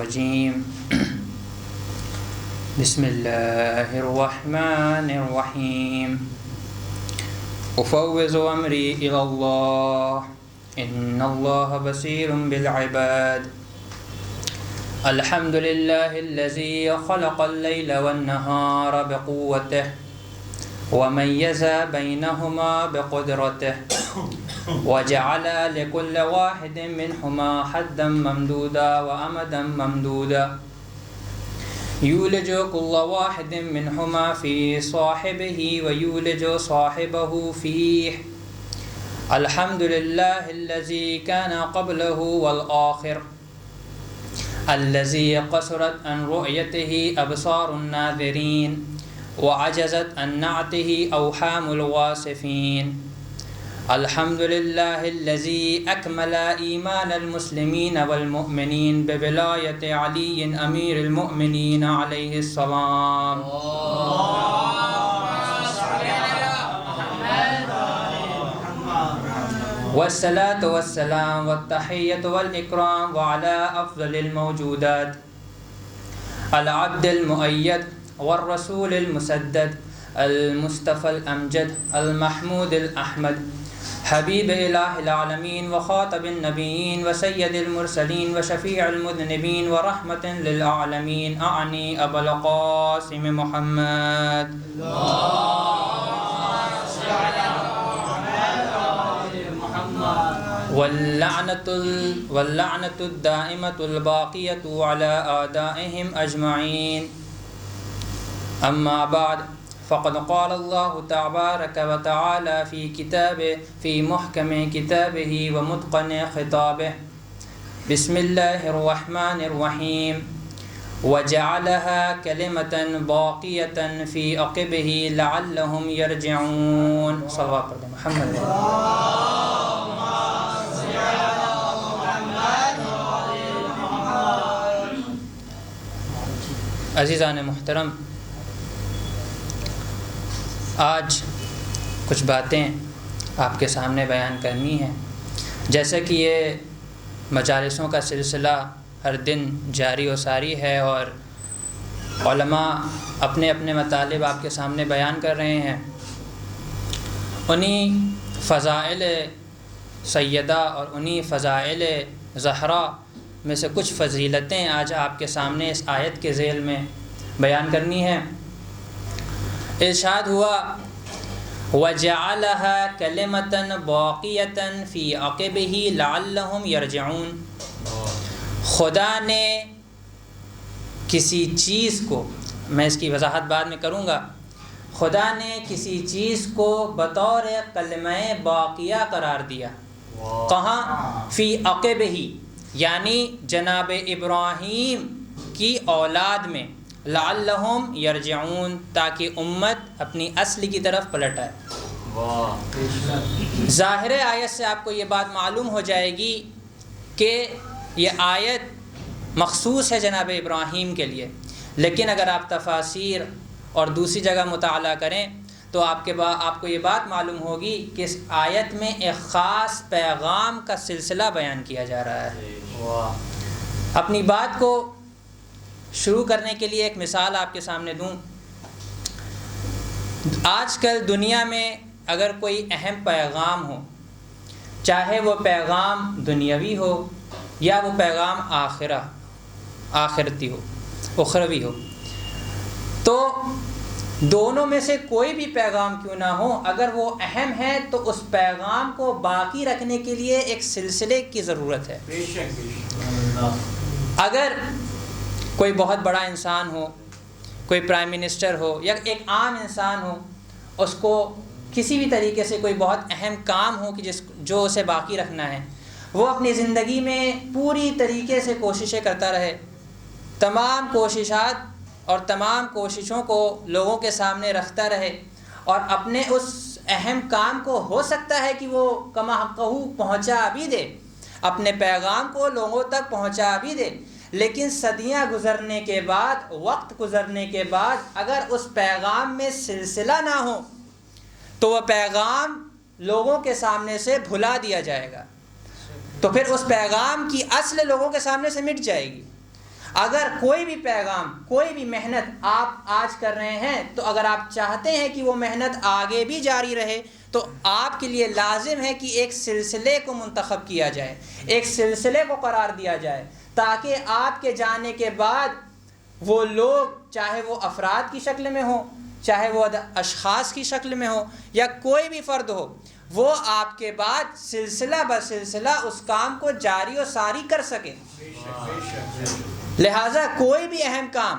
الرجيم بسم الله الرحمن الرحيم أفوض أمري إلى الله إن الله بصير بالعباد الحمد لله الذي خلق الليل والنهار بقوته وميز بينهما بقدرته وجعل لكل واحد منهما حدا ممدودا وأمدا ممدودا يولج كل واحد منهما في صاحبه ويولج صاحبه فيه الحمد لله الذي كان قبله والآخر الذي قصرت عن رؤيته أبصار الناظرين وعجزت عن نعته أوهام الواصفين الحمد لله الذي أكمل إيمان المسلمين والمؤمنين بولاية علي أمير المؤمنين عليه السلام والصلاة والسلام والتحية والإكرام وعلى أفضل الموجودات العبد المؤيد والرسول المسدد المصطفى الأمجد المحمود الأحمد حبيب إله العالمين وخاطب النبيين وسيد المرسلين وشفيع المذنبين ورحمة للعالمين أعني أبا القاسم محمد واللعنة الدائمة الباقية على أعدائهم أجمعين أما بعد فقد قال الله تبارك وتعالى في كتابه في محكم كتابه ومتقن خطابه بسم الله الرحمن الرحيم وجعلها كلمة باقية في عقبه لعلهم يرجعون صلوات محمد عزیزان محترم، آج کچھ باتیں آپ کے سامنے بیان کرنی ہیں۔ جیسا کہ یہ مجالسوں کا سلسلہ ہر دن جاری و ساری ہے اور علماء اپنے اپنے مطالب آپ کے سامنے بیان کر رہے ہیں، انہی فضائل سیدہ اور انہی فضائل زہرا میں سے کچھ فضیلتیں آج آپ کے سامنے اس آیت کے ذیل میں بیان کرنی ہے۔ ارشاد ہوا وَجَعَلَهَا كَلِمَةً بَاقِيَةً فِي عَقِبِهِ لَعَلَّهُمْ يَرْجِعُونَ، خدا نے کسی چیز کو، میں اس کی وضاحت بعد میں کروں گا، خدا نے کسی چیز کو بطور کلمہ باقیہ قرار دیا۔ کہاں؟ فی عقبہ، یعنی جناب ابراہیم کی اولاد میں، لعلہم یرجعون، تاکہ امت اپنی اصل کی طرف پلٹ آئے۔ ظاہر آیت سے آپ کو یہ بات معلوم ہو جائے گی کہ یہ آیت مخصوص ہے جناب ابراہیم کے لیے، لیکن اگر آپ تفاسیر اور دوسری جگہ مطالعہ کریں تو آپ کو یہ بات معلوم ہوگی کہ اس آیت میں ایک خاص پیغام کا سلسلہ بیان کیا جا رہا ہے۔ اپنی بات کو شروع کرنے کے لیے ایک مثال آپ کے سامنے دوں۔ آج کل دنیا میں اگر کوئی اہم پیغام ہو، چاہے وہ پیغام دنیاوی ہو یا وہ پیغام آخرتی ہو، اخروی ہو، تو دونوں میں سے کوئی بھی پیغام کیوں نہ ہو، اگر وہ اہم ہے تو اس پیغام کو باقی رکھنے کے لیے ایک سلسلے کی ضرورت ہے۔ اگر کوئی بہت بڑا انسان ہو، کوئی پرائم منسٹر ہو یا ایک عام انسان ہو، اس کو کسی بھی طریقے سے کوئی بہت اہم کام ہو کہ جو اسے باقی رکھنا ہے، وہ اپنی زندگی میں پوری طریقے سے کوششیں کرتا رہے، تمام کوششات اور تمام کوششوں کو لوگوں کے سامنے رکھتا رہے اور اپنے اس اہم کام کو ہو سکتا ہے کہ وہ کما حقہ پہنچا بھی دے، اپنے پیغام کو لوگوں تک پہنچا بھی دے، لیکن صدیاں گزرنے کے بعد، وقت گزرنے کے بعد اگر اس پیغام میں سلسلہ نہ ہو تو وہ پیغام لوگوں کے سامنے سے بھلا دیا جائے گا، تو پھر اس پیغام کی اصل لوگوں کے سامنے سے مٹ جائے گی۔ اگر کوئی بھی پیغام، کوئی بھی محنت آپ آج کر رہے ہیں، تو اگر آپ چاہتے ہیں کہ وہ محنت آگے بھی جاری رہے تو آپ کے لیے لازم ہے کہ ایک سلسلے کو منتخب کیا جائے، ایک سلسلے کو قرار دیا جائے، تاکہ آپ کے جانے کے بعد وہ لوگ، چاہے وہ افراد کی شکل میں ہوں، چاہے وہ اشخاص کی شکل میں ہو، یا کوئی بھی فرد ہو، وہ آپ کے بعد سلسلہ بسلسلہ اس کام کو جاری و ساری کر سکے۔ لہٰذا کوئی بھی اہم کام،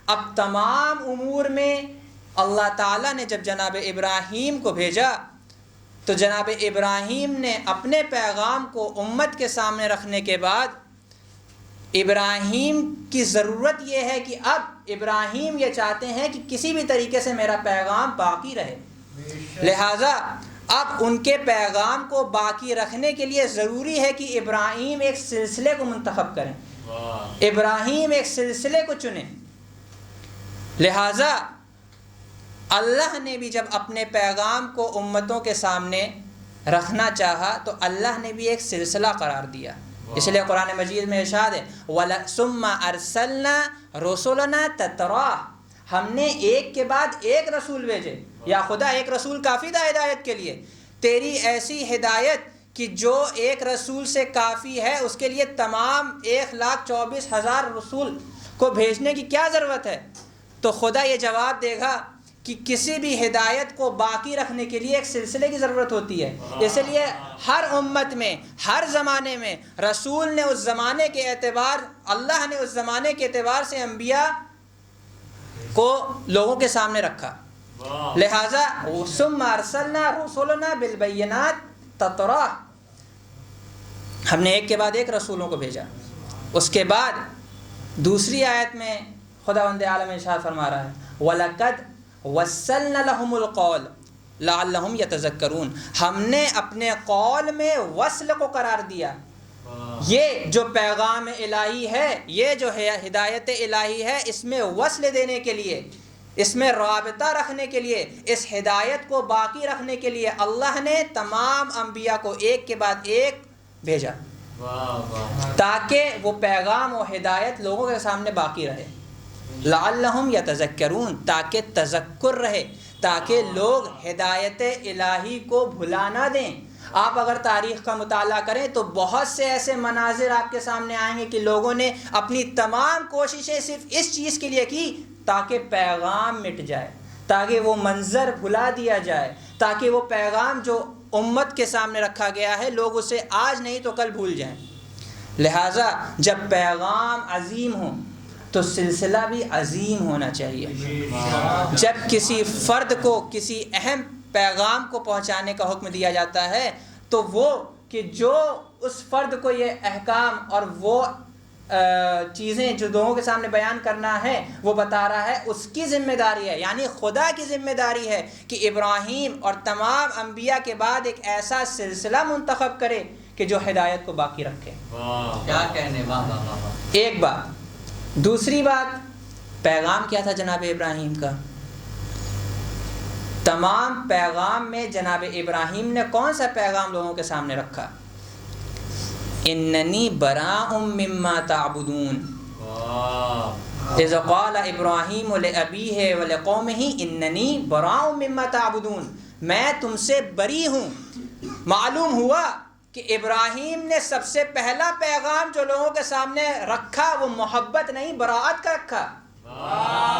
اب تمام امور میں اللہ تعالیٰ نے جب جناب ابراہیم کو بھیجا تو جناب ابراہیم نے اپنے پیغام کو امت کے سامنے رکھنے کے بعد ابراہیم کی ضرورت یہ ہے کہ اب ابراہیم یہ چاہتے ہیں کہ کسی بھی طریقے سے میرا پیغام باقی رہے، لہٰذا اب ان کے پیغام کو باقی رکھنے کے لیے ضروری ہے کہ ابراہیم ایک سلسلے کو منتخب کریں، ابراہیم ایک سلسلے کو چنیں۔ لہٰذا اللہ نے بھی جب اپنے پیغام کو امتوں کے سامنے رکھنا چاہا تو اللہ نے بھی ایک سلسلہ قرار دیا، اس لیے قرآن مجید میں ارشاد ہے ثُمَّ أَرْسَلْنَا رُسُلَنَا تَتْرَىٰ، ہم نے ایک کے بعد ایک رسول بھیجے۔ یا خدا ایک رسول کافی تھا ہدایت کے لیے، تیری ایسی ہدایت کہ جو ایک رسول سے کافی ہے، اس کے لیے تمام 1,24,000 رسول کو بھیجنے کی کیا ضرورت ہے؟ تو خدا یہ جواب دے گا کہ کسی بھی ہدایت کو باقی رکھنے کے لیے ایک سلسلے کی ضرورت ہوتی ہے، اس لیے ہر امت میں، ہر زمانے میں رسول نے اس زمانے کے اعتبار، اللہ نے اس زمانے کے اعتبار سے انبیاء کو لوگوں کے سامنے رکھا۔ لہٰذا ثُمَّ أَرْسَلْنَا رُسُلَنَا بِالْبَيِّنَاتِ تَتْرَىٰ، ہم نے ایک کے بعد ایک رسولوں کو بھیجا۔ اس کے بعد دوسری آیت میں خداوند عالم ارشاد فرما رہا ہے وَلَقَدْ وَصَّلْنَا لَهُمُ الْقَوْلَ لَعَلَّهُمْ يَتَذَكَّرُونَ، ہم نے اپنے قول میں وصل کو قرار دیا۔ یہ جو پیغام الہی ہے، یہ جو ہدایت الہی ہے، اس میں وصل دینے کے لیے، اس میں رابطہ رکھنے کے لیے، اس ہدایت کو باقی رکھنے کے لیے اللہ نے تمام انبیاء کو ایک کے بعد ایک بھیجا، تاکہ وہ پیغام و ہدایت لوگوں کے سامنے باقی رہے۔ لعلہم یتذکرون، تاکہ تذکر رہے، تاکہ لوگ ہدایت الہی کو بھلا نہ دیں۔ آپ اگر تاریخ کا مطالعہ کریں تو بہت سے ایسے مناظر آپ کے سامنے آئیں گے کہ لوگوں نے اپنی تمام کوششیں صرف اس چیز کے لیے کی تاکہ پیغام مٹ جائے، تاکہ وہ منظر بھلا دیا جائے، تاکہ وہ پیغام جو امت کے سامنے رکھا گیا ہے لوگ اسے آج نہیں تو کل بھول جائیں۔ لہٰذا جب پیغام عظیم ہو تو سلسلہ بھی عظیم ہونا چاہیے۔ جب کسی فرد کو کسی اہم پیغام کو پہنچانے کا حکم دیا جاتا ہے تو وہ کہ جو اس فرد کو یہ احکام اور وہ چیزیں جو لوگوں کے سامنے بیان کرنا ہے وہ بتا رہا ہے، اس کی ذمہ داری ہے، یعنی خدا کی ذمہ داری ہے کہ ابراہیم اور تمام انبیاء کے بعد ایک ایسا سلسلہ منتخب کرے کہ جو ہدایت کو باقی رکھے۔ کیا کہنے، واہ واہ واہ۔ ایک بات۔ دوسری بات، پیغام کیا تھا جناب ابراہیم کا؟ تمام پیغام میں جناب ابراہیم نے کون سا پیغام لوگوں کے سامنے رکھا؟ اننی براء مما تعبدون، اذ قال ابراہیم لابیہ ولقومہ اننی براء مما تعبدون، میں تم سے بری ہوں۔ معلوم ہوا کہ ابراہیم نے سب سے پہلا پیغام جو لوگوں کے سامنے رکھا وہ محبت نہیں، براءت کا رکھا۔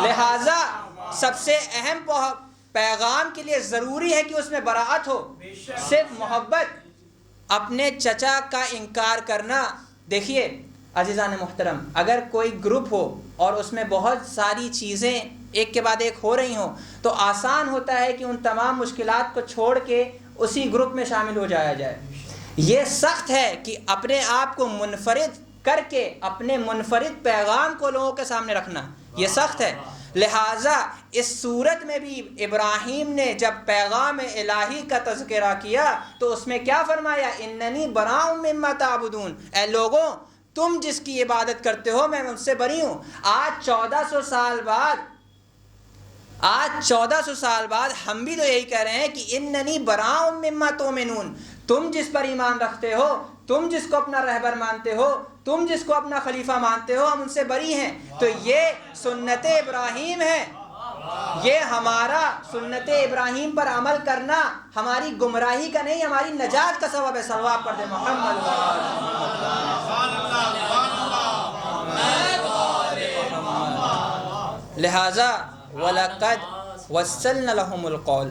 لہٰذا سب سے اہم پیغام کے لیے ضروری ہے کہ اس میں براءت ہو، صرف محبت۔ اپنے چچا کا انکار کرنا، دیکھیے عزیزان محترم، اگر کوئی گروپ ہو اور اس میں بہت ساری چیزیں ایک کے بعد ایک ہو رہی ہوں تو آسان ہوتا ہے کہ ان تمام مشکلات کو چھوڑ کے اسی گروپ میں شامل ہو جایا جائے۔ یہ سخت ہے کہ اپنے آپ کو منفرد کر کے اپنے منفرد پیغام کو لوگوں کے سامنے رکھنا، یہ سخت ہے۔ لہٰذا اس صورت میں بھی ابراہیم نے جب پیغام الہی کا تذکرہ کیا تو اس میں کیا فرمایا؟ اننی براء مما تعبدون، اے لوگوں تم جس کی عبادت کرتے ہو میں ان سے بری ہوں۔ آج 1400 سال بعد ہم بھی تو یہی کہہ رہے ہیں کہ اننی براء مما تؤمنون، تم جس پر ایمان رکھتے ہو، تم جس کو اپنا رہبر مانتے ہو، تم جس کو اپنا خلیفہ مانتے ہو ہم ان سے بری ہیں. تو یہ سنت ابراہیم ہے, یہ ہمارا سنت ابراہیم پر عمل کرنا ہماری گمراہی کا نہیں, ہماری نجات کا سبب ہے. صلوات پڑھ دے محمد. لہذا وَلَقَدْ وَصَّلْنَا لَهُمُ الْقَوْلَ,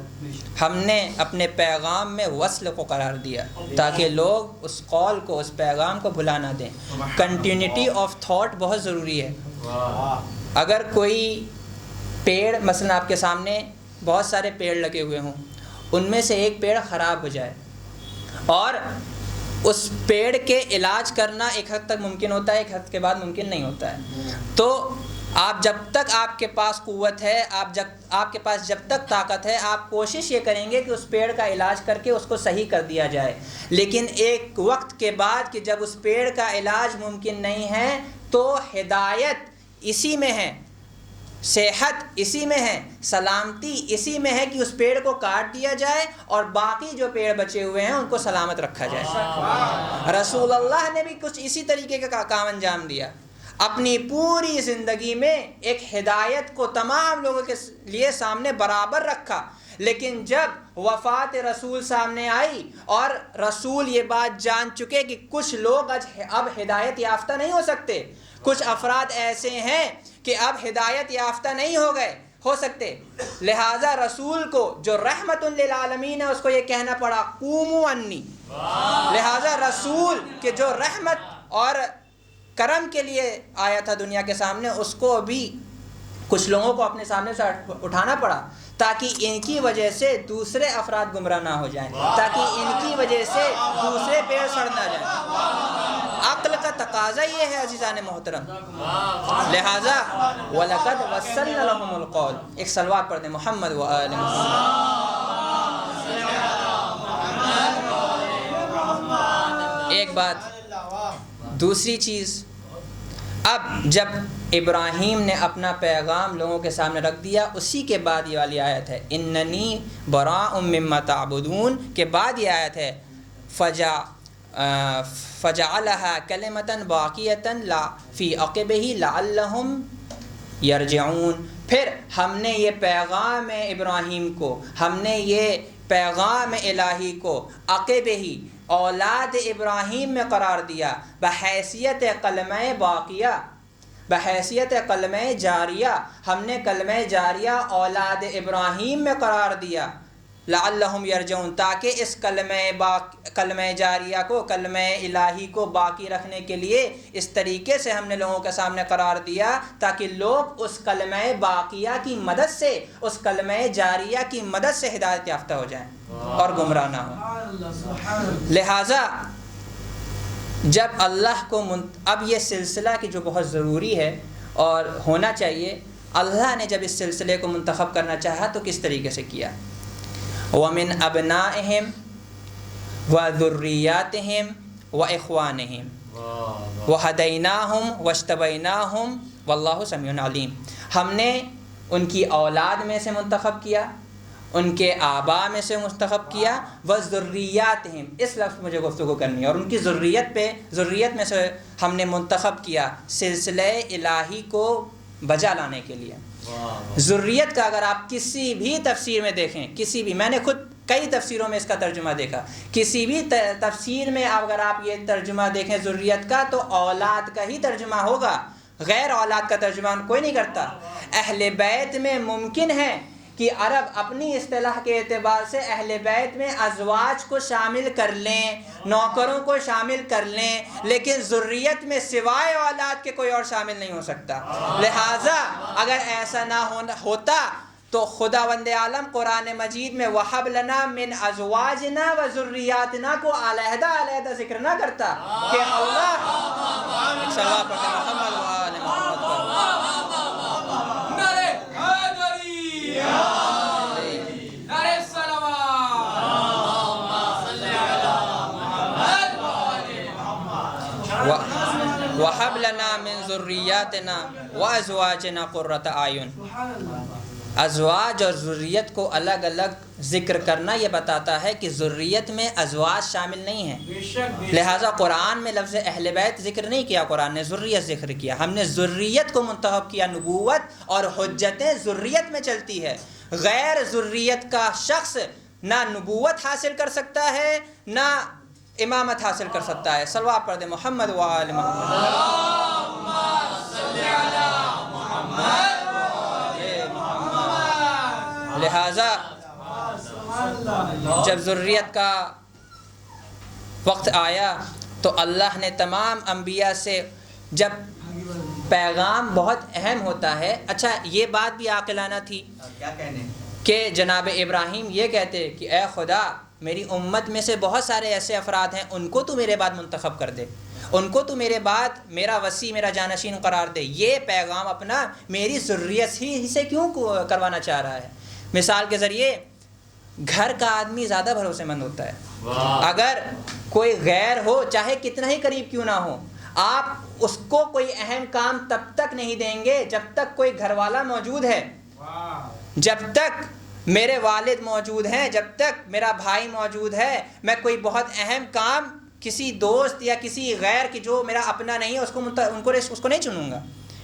ہم نے اپنے پیغام میں وصل کو قرار دیا تاکہ لوگ اس قول کو, اس پیغام کو بھلا نہ دیں. کنٹینیوٹی آف تھاٹ بہت ضروری ہے. اگر کوئی پیڑ, مثلا آپ کے سامنے بہت سارے پیڑ لگے ہوئے ہوں, ان میں سے ایک پیڑ خراب ہو جائے اور اس پیڑ کے علاج کرنا ایک حد تک ممکن ہوتا ہے, ایک حد کے بعد ممکن نہیں ہوتا ہے. تو آپ جب تک آپ کے پاس قوت ہے, آپ کے پاس جب تک طاقت ہے, آپ کوشش یہ کریں گے کہ اس پیڑ کا علاج کر کے اس کو صحیح کر دیا جائے. لیکن ایک وقت کے بعد کہ جب اس پیڑ کا علاج ممکن نہیں ہے تو ہدایت اسی میں ہے, صحت اسی میں ہے, سلامتی اسی میں ہے کہ اس پیڑ کو کاٹ دیا جائے اور باقی جو پیڑ بچے ہوئے ہیں ان کو سلامت رکھا جائے. رسول اللہ نے بھی کچھ اسی طریقے کا کام انجام دیا. اپنی پوری زندگی میں ایک ہدایت کو تمام لوگوں کے لیے سامنے برابر رکھا. لیکن جب وفات رسول سامنے آئی اور رسول یہ بات جان چکے کہ کچھ لوگ اب ہدایت یافتہ نہیں ہو سکتے, کچھ افراد ایسے ہیں کہ اب ہدایت یافتہ نہیں ہو سکتے, لہٰذا رسول کو جو رحمت للعالمین ہے اس کو یہ کہنا پڑا قوموا انی. لہٰذا رسول کہ جو رحمت اور کرم کے لیے آیا تھا دنیا کے سامنے, اس کو بھی کچھ لوگوں کو اپنے سامنے سے اٹھانا پڑا تاکہ ان کی وجہ سے دوسرے افراد گمراہ نہ ہو جائیں, تاکہ ان کی وجہ سے دوسرے پیڑ سڑ نہ جائیں. عقل کا تقاضا یہ ہے عزیزان محترم. لہذا وَلَقَدْ وَصَّلْنَا لَهُمُ الْقَوْلَ, ایک صلوات پڑھ دیں محمد و آل محمد. ایک بات. دوسری چیز, اب جب ابراہیم نے اپنا پیغام لوگوں کے سامنے رکھ دیا, اسی کے بعد یہ والی آیت ہے اننی براء مما تعبدون کے بعد یہ آیت ہے فجعلها کلمۃ باقیۃ لا فی عقبہ لعلہم یرجعون. پھر ہم نے یہ پیغام ابراہیم کو, ہم نے یہ پیغام الہی کو عقبہ اولاد ابراہیم میں قرار دیا بحیثیت کلمہ باقیہ, بحیثیت کلمہ جاریہ. ہم نے کلمہ جاریہ اولاد ابراہیم میں قرار دیا لعلہم یرجعون, تاکہ اس کلمہ جاریہ کو, کلمہ الہی کو باقی رکھنے کے لیے اس طریقے سے ہم نے لوگوں کے سامنے قرار دیا تاکہ لوگ اس کلمہ باقیہ کی مدد سے, اس کلمہ جاریہ کی مدد سے ہدایت یافتہ ہو جائیں اور گمراہ نہ ہوں. لہٰذا جب اللہ کو اب یہ سلسلہ کہ جو بہت ضروری ہے اور ہونا چاہیے, اللہ نے جب اس سلسلے کو منتخب کرنا چاہا تو کس طریقے سے کیا. وَمِنْ أَبْنَائِهِمْ وَذُرِّيَّاتِهِمْ وَإِخْوَانِهِمْ وَهَدَيْنَاهُمْ وَاجْتَبَيْنَاهُمْ وَاللَّهُ سَمِيعٌ عَلِيمٌ. ہم نے ان کی اولاد میں سے منتخب کیا, ان کے آباء میں سے منتخب کیا, وَذُرِّيَّاتِهِمْ, اس لفظ مجھے گفتگو کرنی ہے, اور ان کی ذریت میں سے ہم نے منتخب کیا سلسلہ الہی کو بجا لانے کے لیے. ذریت کا اگر آپ کسی بھی تفسیر میں دیکھیں, کسی بھی, میں نے خود کئی تفسیروں میں اس کا ترجمہ دیکھا, کسی بھی تفسیر میں اگر آپ یہ ترجمہ دیکھیں ذریت کا تو اولاد کا ہی ترجمہ ہوگا, غیر اولاد کا ترجمہ کوئی نہیں کرتا. اہل بیت میں ممکن ہے کہ عرب اپنی اصطلاح کے اعتبار سے اہل بیت میں ازواج کو شامل کر لیں, نوکروں کو شامل کر لیں, لیکن ذریت میں سوائے اولاد کے کوئی اور شامل نہیں ہو سکتا. لہٰذا اگر ایسا نہ ہوتا تو خداوند عالم قرآن مجید میں وَهَبْ لَنَا مِنْ أَزْوَاجِنَا وَذُرِّيَّاتِنَا کو علیحدہ ذکر نہ کرتا کہ اللہ صلوات پڑھتے محمد و آل محمد. وَهَبْ لَنَا مِنْ ذُرِّيَّاتِنَا وَأَزْوَاجِنَا قُرَّةَ أَعْيُنٍ. ازواج اور ذریت کو الگ الگ ذکر کرنا یہ بتاتا ہے کہ ذریت میں ازواج شامل نہیں ہیں، لہٰذا قرآن میں لفظ اہل بیت ذکر نہیں کیا، قرآن نے ذریت ذکر کیا. ہم نے ذریت کو منتخب کیا. نبوت اور حجتیں ذریت میں چلتی ہے. غیر ذریت کا شخص نہ نبوت حاصل کر سکتا ہے نہ امامت حاصل کر سکتا ہے. صلوات پڑھ دیں محمد و آل محمد. لہٰذا جب ذریت کا وقت آیا تو اللہ نے تمام انبیاء سے، جب پیغام بہت اہم ہوتا ہے. اچھا یہ بات بھی عاقلانہ تھی کیا کہنے کہ جناب ابراہیم یہ کہتے کہ اے خدا میری امت میں سے بہت سارے ایسے افراد ہیں، ان کو تو میرے بعد منتخب کر دے، ان کو تو میرے بعد میرا وصی میرا جانشین قرار دے. یہ پیغام اپنا میری ذریت ہی سے کیوں کروانا چاہ رہا ہے؟ مثال کے ذریعے گھر کا آدمی زیادہ بھروسے مند ہوتا ہے. اگر کوئی غیر ہو چاہے کتنا ہی قریب کیوں نہ ہو، آپ اس کو کوئی اہم کام تب تک نہیں دیں گے جب تک کوئی گھر والا موجود ہے، جب تک میرے والد موجود ہیں، جب تک میرا بھائی موجود ہے. میں کوئی بہت اہم کام کسی دوست یا کسی غیر کی جو میرا اپنا نہیں ہے اس کو نہیں چنوں گا.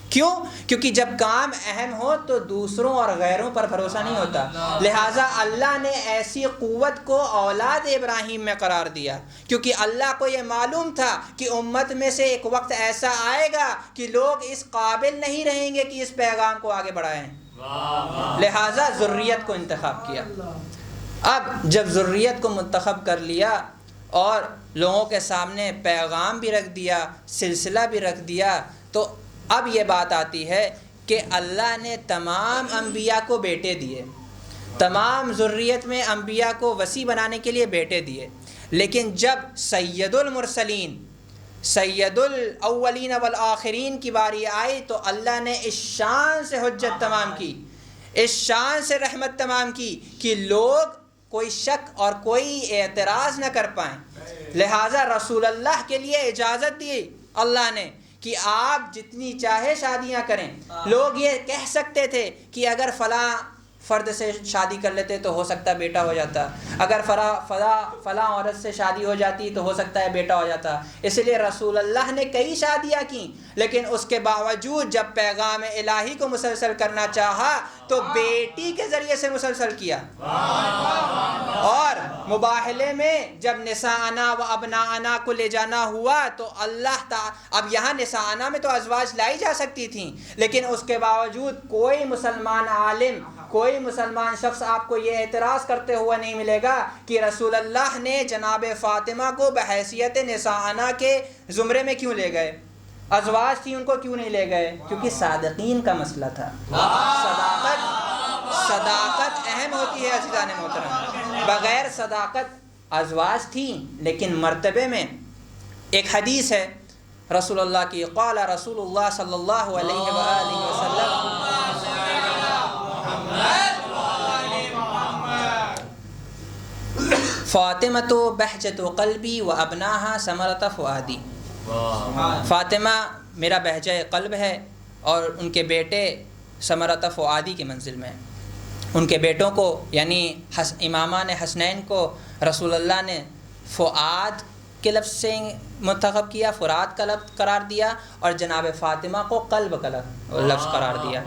کیوں؟ کیونکہ جب کام اہم ہو تو دوسروں اور غیروں پر بھروسہ نہیں ہوتا. لہٰذا اللہ نے ایسی قوت کو اولاد ابراہیم میں قرار دیا، کیونکہ اللہ کو یہ معلوم تھا کہ امت میں سے ایک وقت ایسا آئے گا کہ لوگ اس قابل نہیں رہیں گے کہ اس پیغام کو آگے بڑھائیں. لہٰذا ذریت کو انتخاب کیا. اب جب ذریت کو منتخب کر لیا اور لوگوں کے سامنے پیغام بھی رکھ دیا، سلسلہ بھی رکھ دیا، تو اب یہ بات آتی ہے کہ اللہ نے تمام انبیاء کو بیٹے دیے، تمام ذریت میں انبیاء کو وسیع بنانے کے لیے بیٹے دیے. لیکن جب سید المرسلین، سید الاولین والآخرین کی باری آئی تو اللہ نے اس شان سے حجت تمام کی، اس شان سے رحمت تمام کی کہ لوگ کوئی شک اور کوئی اعتراض نہ کر پائیں. لہٰذا رسول اللہ کے لیے اجازت دی اللہ نے کہ آپ جتنی چاہے شادیاں کریں. لوگ یہ کہہ سکتے تھے کہ اگر فلاں فرد سے شادی کر لیتے تو ہو سکتا ہے بیٹا ہو جاتا، اگر فلاں عورت سے شادی ہو جاتی تو ہو سکتا ہے بیٹا ہو جاتا. اس لیے رسول اللہ نے کئی شادیاں کیں، لیکن اس کے باوجود جب پیغام الہی کو مسلسل کرنا چاہا تو بیٹی کے ذریعے سے مسلسل کیا. اور مباہلے میں جب نساءنا و ابناءنا کو لے جانا ہوا تو اللہ اب یہاں نساءنا میں تو ازواج لائی جا سکتی تھیں، لیکن اس کے باوجود کوئی مسلمان عالم، کوئی مسلمان شخص آپ کو یہ اعتراض کرتے ہوئے نہیں ملے گا کہ رسول اللہ نے جناب فاطمہ کو بحیثیت نساءنا کے زمرے میں کیوں لے گئے. ازواج تھی ان کو کیوں نہیں لے گئے؟ کیونکہ صادقین کا مسئلہ تھا. صداقت اہم ہوتی ہے عزیزان محترم. بغیر صداقت ازواج تھیں لیکن مرتبے میں. ایک حدیث ہے رسول اللہ کی، قال رسول اللہ صلی اللہ علیہ وآلہ وسلم فاطمۃ بہجۃ قلبی و ابناہا ثمرۃ فؤادی. فاطمہ میرا بہجہ قلب ہے اور ان کے بیٹے ثمرۃ فؤادی کی منزل میں ہیں. ان کے بیٹوں کو یعنی امامان حسنین کو رسول اللہ نے فؤاد کے لفظ سے منتخب کیا، فرات کا لفظ قرار دیا، اور جناب فاطمہ کو قلب کا لفظ قرار دیا.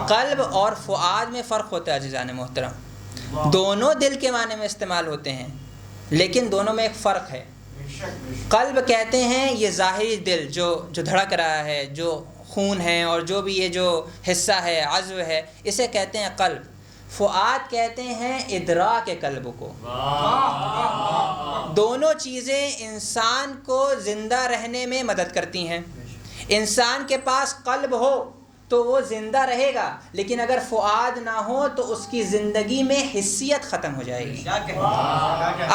قلب اور فؤاد میں فرق ہوتا ہے عزیزان محترم. دونوں دل کے معنی میں استعمال ہوتے ہیں لیکن دونوں میں ایک فرق ہے. قلب کہتے ہیں یہ ظاہری دل جو دھڑک رہا ہے، جو خون ہے اور جو بھی یہ جو حصہ ہے، عضو ہے، اسے کہتے ہیں قلب. فؤاد کہتے ہیں ادراک قلب کو. دونوں چیزیں انسان کو زندہ رہنے میں مدد کرتی ہیں. انسان کے پاس قلب ہو تو وہ زندہ رہے گا، لیکن اگر فؤاد نہ ہو تو اس کی زندگی میں حسیت ختم ہو جائے گی.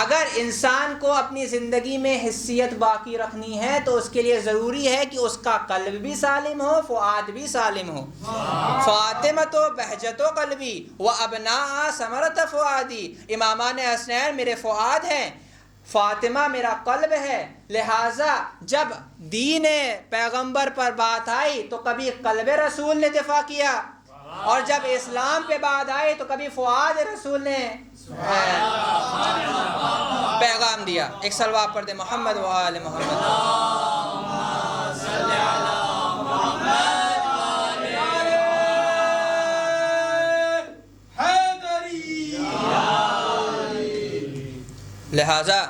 اگر انسان کو اپنی زندگی میں حسیت باقی رکھنی ہے تو اس کے لیے ضروری ہے کہ اس کا قلب بھی سالم ہو، فؤاد بھی سالم ہو. فاطمۃ بہجۃ قلبی و ابناء ثمرۃ فؤادی. امامان حسنین میرے فؤاد ہیں، فاطمہ میرا قلب ہے. لہٰذا جب دین پیغمبر پر بات آئی تو کبھی قلب رسول نے دفاع کیا، اور جب اسلام پہ بات آئی تو کبھی فؤاد رسول نے پیغام دیا. ایک صلوات پڑھ دے محمد و آل محمد. لہٰذا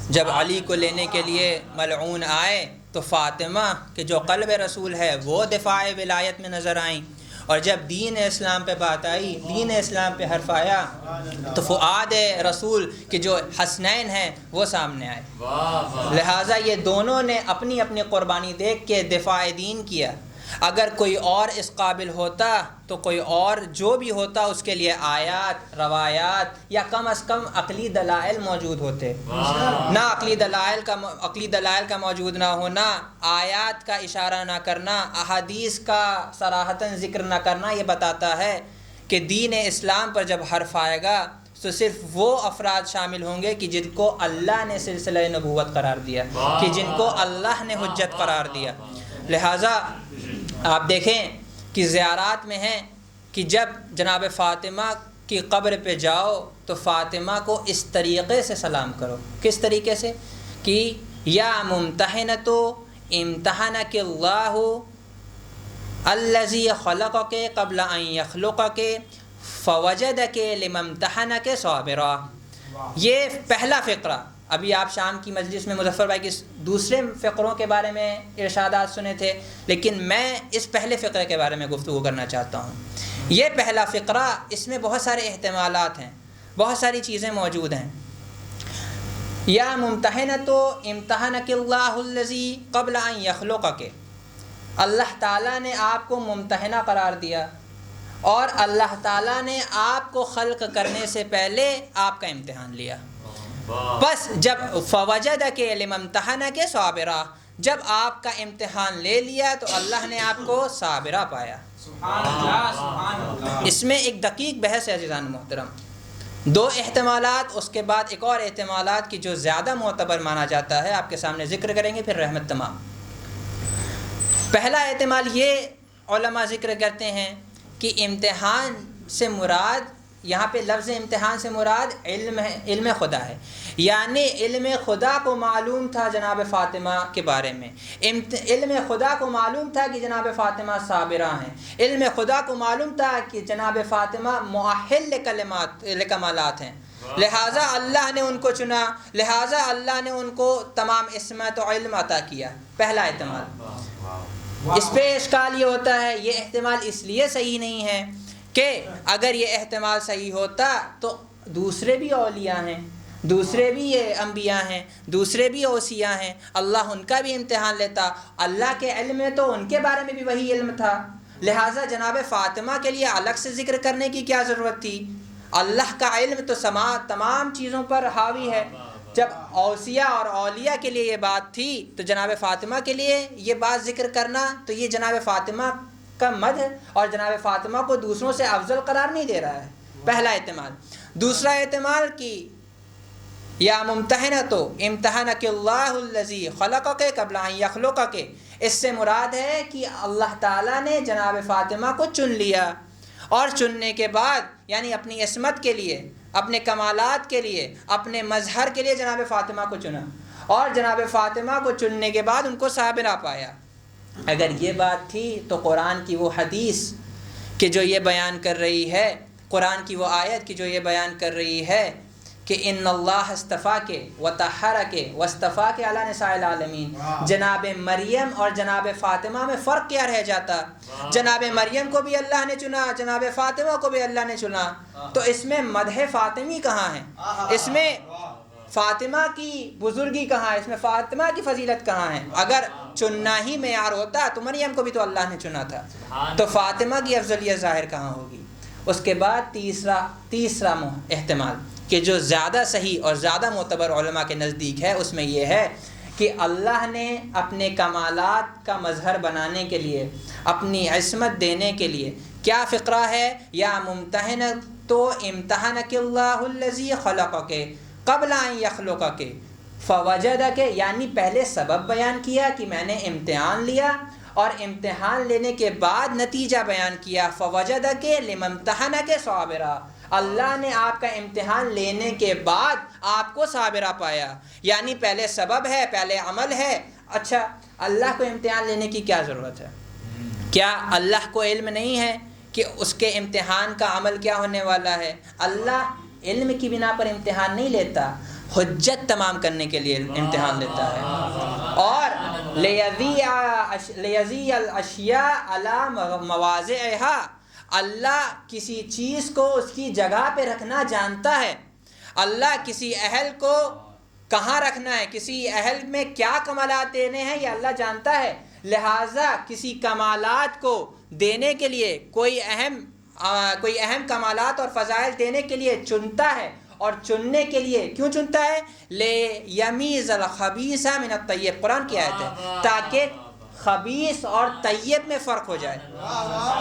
جب علی کو لینے کے لیے ملعون آئے تو فاطمہ کہ جو قلب رسول ہے وہ دفاع ولایت میں نظر آئیں، اور جب دین اسلام پہ بات آئی، دین اسلام پہ حرف آیا تو فؤاد رسول کہ جو حسنین ہیں وہ سامنے آئے. لہٰذا یہ دونوں نے اپنی اپنی قربانی دیکھ کے دفاع دین کیا. اگر کوئی اور اس قابل ہوتا تو کوئی اور جو بھی ہوتا اس کے لیے آیات، روایات یا کم از کم عقلی دلائل موجود ہوتے. نہ عقلی دلائل کا موجود نہ ہونا، آیات کا اشارہ نہ کرنا، احادیث کا صراحتاً ذکر نہ کرنا یہ بتاتا ہے کہ دین اسلام پر جب حرف آئے گا تو صرف وہ افراد شامل ہوں گے کہ جن کو اللہ نے سلسلہ نبوت قرار دیا، کہ جن کو اللہ نے حجت قرار دیا. لہٰذا آپ دیکھیں کہ زیارات میں ہیں کہ جب جناب فاطمہ کی قبر پہ جاؤ تو فاطمہ کو اس طریقے سے سلام کرو. کس طریقے سے؟ کہ یا ممتحنۃ امتحنک اللہ الذی خلقک قبل ان یخلقک فوجدک لما امتحنک صابرا. یہ پہلا فقرہ. ابھی آپ شام کی مجلس میں مظفر بھائی کے دوسرے فقروں کے بارے میں ارشادات سنے تھے، لیکن میں اس پہلے فقرے کے بارے میں گفتگو کرنا چاہتا ہوں. یہ پہلا فقرہ، اس میں بہت سارے احتمالات ہیں، بہت ساری چیزیں موجود ہیں. یا ممتحنۃ امتحنک اللہ الذی قبل ان یخلقک، اللہ تعالیٰ نے آپ کو ممتحنہ قرار دیا اور اللہ تعالیٰ نے آپ کو خلق کرنے سے پہلے آپ کا امتحان لیا. بس جب فوجدک لما امتحنک صابرا، جب آپ کا امتحان لے لیا تو اللہ نے آپ کو صابرہ پایا. اس میں ایک دقیق بحث ہے عزیزان محترم. دو احتمالات، اس کے بعد ایک اور احتمالات کی جو زیادہ معتبر مانا جاتا ہے آپ کے سامنے ذکر کریں گے، پھر رحمت تمام. پہلا احتمال یہ علماء ذکر کرتے ہیں کہ امتحان سے مراد، یہاں پہ لفظ امتحان سے مراد علم خدا ہے. یعنی علم خدا کو معلوم تھا جناب فاطمہ کے بارے میں، علم خدا کو معلوم تھا کہ جناب فاطمہ صابرہ ہیں، علم خدا کو معلوم تھا کہ جناب فاطمہ مؤہل لکمالات ہیں. لہٰذا اللہ نے ان کو چنا، لہٰذا اللہ نے ان کو تمام عصمت و علم عطا کیا. پہلا احتمال. اس پہ اشکال یہ ہوتا ہے، یہ احتمال اس لیے صحیح نہیں ہے کہ اگر یہ احتمال صحیح ہوتا تو دوسرے بھی اولیاء ہیں، دوسرے بھی یہ انبیاء ہیں، دوسرے بھی اوصیاء ہیں، اللہ ان کا بھی امتحان لیتا. اللہ کے علم میں تو ان کے بارے میں بھی وہی علم تھا. لہٰذا جناب فاطمہ کے لیے الگ سے ذکر کرنے کی کیا ضرورت تھی؟ اللہ کا علم تو تمام چیزوں پر حاوی ہے. جب اوصیاء اور اولیاء کے لیے یہ بات تھی تو جناب فاطمہ کے لیے یہ بات ذکر کرنا تو یہ جناب فاطمہ کا مدح اور جناب فاطمہ کو دوسروں سے افضل قرار نہیں دے رہا ہے. پہلا احتمال. دوسرا احتمال کہ یا ممتحنۃ امتحنک اللہ الذی خلقک قبل ان یخلقک، اس سے مراد ہے کہ اللہ تعالیٰ نے جناب فاطمہ کو چن لیا، اور چننے کے بعد یعنی اپنی عصمت کے لیے، اپنے کمالات کے لیے، اپنے مظہر کے لیے جناب فاطمہ کو چنا، اور جناب فاطمہ کو چننے کے بعد ان کو صابرہ پایا. اگر یہ بات تھی تو قرآن کی وہ حدیث کہ جو یہ بیان کر رہی ہے، قرآن کی وہ آیت کی جو یہ بیان کر رہی ہے کہ ان اللہ اصطفاک وطہرک واصطفاک علی نساء العالمین، جناب مریم اور جناب فاطمہ میں فرق کیا رہ جاتا؟ جناب مریم کو بھی اللہ نے چنا، جناب فاطمہ کو بھی اللہ نے چنا، تو اس میں مدح فاطمی کہاں ہے؟ اس میں فاطمہ کی بزرگی کہاں ہے؟ اس میں فاطمہ کی فضیلت کہاں ہے؟ اگر چننا ہی معیار ہوتا تو مریم کو بھی تو اللہ نے چنا تھا، تو فاطمہ کی افضلیت ظاہر کہاں ہوگی؟ اس کے بعد تیسرا احتمال کہ جو زیادہ صحیح اور زیادہ معتبر علماء کے نزدیک ہے، اس میں یہ ہے کہ اللہ نے اپنے کمالات کا مظہر بنانے کے لیے، اپنی عصمت دینے کے لیے کیا فقرہ ہے؟ یا ممتحنۃ امتحنک اللہ الذی خلقک قبل ان یخلقک فوجدک، یعنی پہلے سبب بیان کیا کہ میں نے امتحان لیا، اور امتحان لینے کے بعد نتیجہ بیان کیا، فوجدک لممتحنک صابرا، اللہ نے آپ کا امتحان لینے کے بعد آپ کو صابرہ پایا، یعنی پہلے سبب ہے، پہلے عمل ہے۔ اچھا، اللہ کو امتحان لینے کی کیا ضرورت ہے؟ کیا اللہ کو علم نہیں ہے کہ اس کے امتحان کا عمل کیا ہونے والا ہے؟ اللہ علم کی بنا پر امتحان نہیں لیتا، حجت تمام کرنے کے لیے امتحان لیتا ہے۔ اور لیذی الاشیاء علی مواضعها، اللہ کسی چیز کو اس کی جگہ پہ رکھنا جانتا ہے، اللہ کسی اہل کو کہاں رکھنا ہے، کسی اہل میں کیا کمالات دینے ہیں، یہ اللہ جانتا ہے، لہٰذا کسی کمالات کو دینے کے لیے کوئی اہم کمالات اور فضائل دینے کے لیے چنتا ہے، اور چننے کے لیے کیوں چنتا ہے؟ لیمیز الخبیث من الطیب، قرآن کی آیت ہے، تاکہ خبیث اور طیب میں فرق ہو جائے،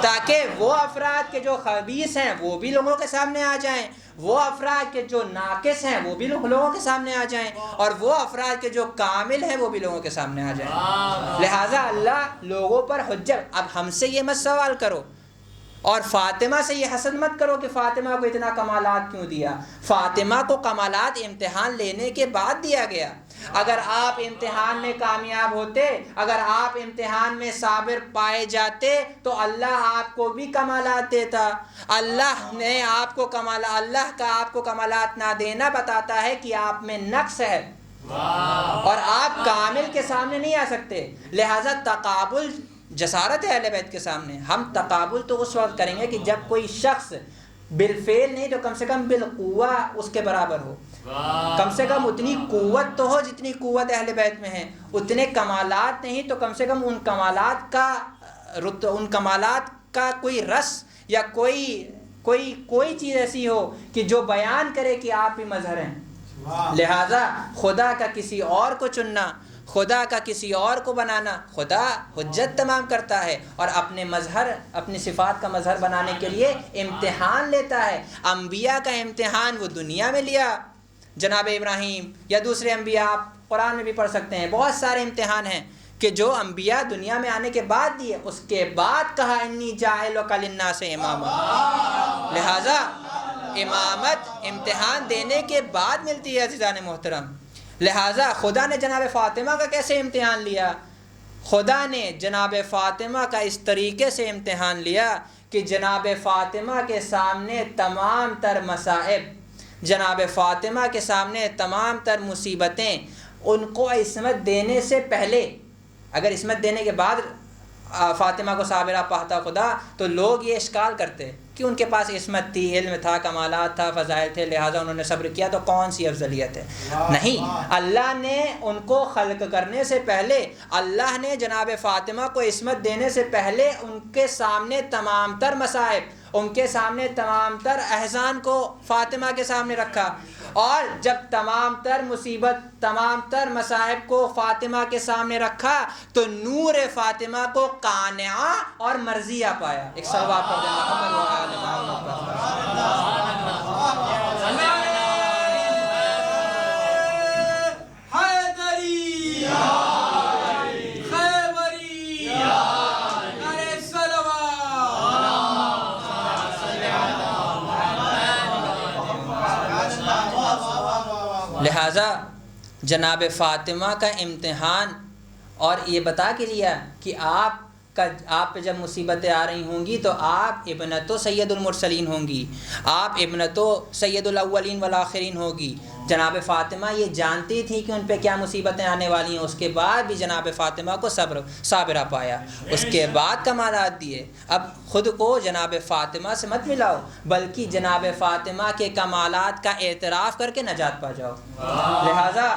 تاکہ وہ افراد کے جو خبیث ہیں وہ بھی لوگوں کے سامنے آ جائیں، وہ افراد کے جو ناقص ہیں وہ بھی لوگوں کے سامنے آ جائیں، اور وہ افراد کے جو کامل ہیں وہ بھی لوگوں کے سامنے آ جائیں۔ لہٰذا اللہ لوگوں پر حجت۔ اب ہم سے یہ مت سوال کرو اور فاطمہ سے یہ حسد مت کرو کہ فاطمہ کو اتنا کمالات کیوں دیا۔ فاطمہ کو کمالات امتحان لینے کے بعد دیا گیا۔ اگر آپ امتحان میں کامیاب ہوتے، اگر آپ امتحان میں صابر پائے جاتے تو اللہ آپ کو بھی کمالات دیتا۔ اللہ کا آپ کو کمالات نہ دینا بتاتا ہے کہ آپ میں نقص ہے اور آپ کامل کے سامنے نہیں آ سکتے۔ لہٰذا تقابل جسارت ہے اہل بیت کے سامنے۔ ہم تقابل تو اس وقت کریں گے کہ جب کوئی شخص بالفعل نہیں تو کم سے کم بالقوہ اس کے برابر ہو، کم سے کم اتنی قوت تو ہو جتنی قوت اہل بیت میں ہے، اتنے کمالات نہیں تو کم سے کم ان کمالات کا کوئی رس یا کوئی چیز ایسی ہو کہ جو بیان کرے کہ آپ بھی مظہر ہیں۔ لہٰذا خدا کا کسی اور کو چننا، خدا کا کسی اور کو بنانا، خدا حجت تمام کرتا ہے اور اپنے مظہر، اپنی صفات کا مظہر بنانے کے لیے امتحان لیتا ہے۔ انبیاء کا امتحان وہ دنیا میں لیا، جناب ابراہیم یا دوسرے انبیاء، آپ قرآن میں بھی پڑھ سکتے ہیں، بہت سارے امتحان ہیں کہ جو انبیاء دنیا میں آنے کے بعد دیے، اس کے بعد کہا انی جاعلک للناس اماما۔ لہٰذا امامت امتحان دینے کے بعد ملتی ہے عزیزان محترم۔ لہٰذا خدا نے جناب فاطمہ کا کیسے امتحان لیا؟ خدا نے جناب فاطمہ کا اس طریقے سے امتحان لیا کہ جناب فاطمہ کے سامنے تمام تر مصائب، جناب فاطمہ کے سامنے تمام تر مصیبتیں، ان کو عصمت دینے سے پہلے، اگر عصمت دینے کے بعد فاطمہ کو صابرہ پاتا خدا تو لوگ یہ اشکال کرتے کہ ان کے پاس عصمت تھی، علم تھا، کمالات تھا، فضائل تھے، لہٰذا انہوں نے صبر کیا تو کون سی افضلیت ہے؟ نہیں، اللہ نے ان کو خلق کرنے سے پہلے، اللہ نے جناب فاطمہ کو عصمت دینے سے پہلے ان کے سامنے تمام تر مصائب، ان کے سامنے تمام تر احزان کو فاطمہ کے سامنے رکھا، اور جب تمام تر مصیبت، تمام تر مصائب کو فاطمہ کے سامنے رکھا تو نور فاطمہ کو قانعہ اور مرضیہ پایا۔ ایک صلوات پڑھ دیں محمد و آل محمد پر۔ لہٰذا جناب فاطمہ کا امتحان، اور یہ بتا کے لیا کہ آپ پہ جب مصیبتیں آ رہی ہوں گی تو آپ ابنتو سید المرسلین ہوں گی، آپ ابنتو سید الاولین والآخرین ہوگی۔ جناب فاطمہ یہ جانتی تھی کہ ان پہ کیا مصیبتیں آنے والی ہیں، اس کے بعد بھی جناب فاطمہ کو صابرہ پایا، اس کے بعد کمالات دیے۔ اب خود کو جناب فاطمہ سے مت ملاؤ، بلکہ جناب فاطمہ کے کمالات کا اعتراف کر کے نجات پا جاؤ۔ لہٰذا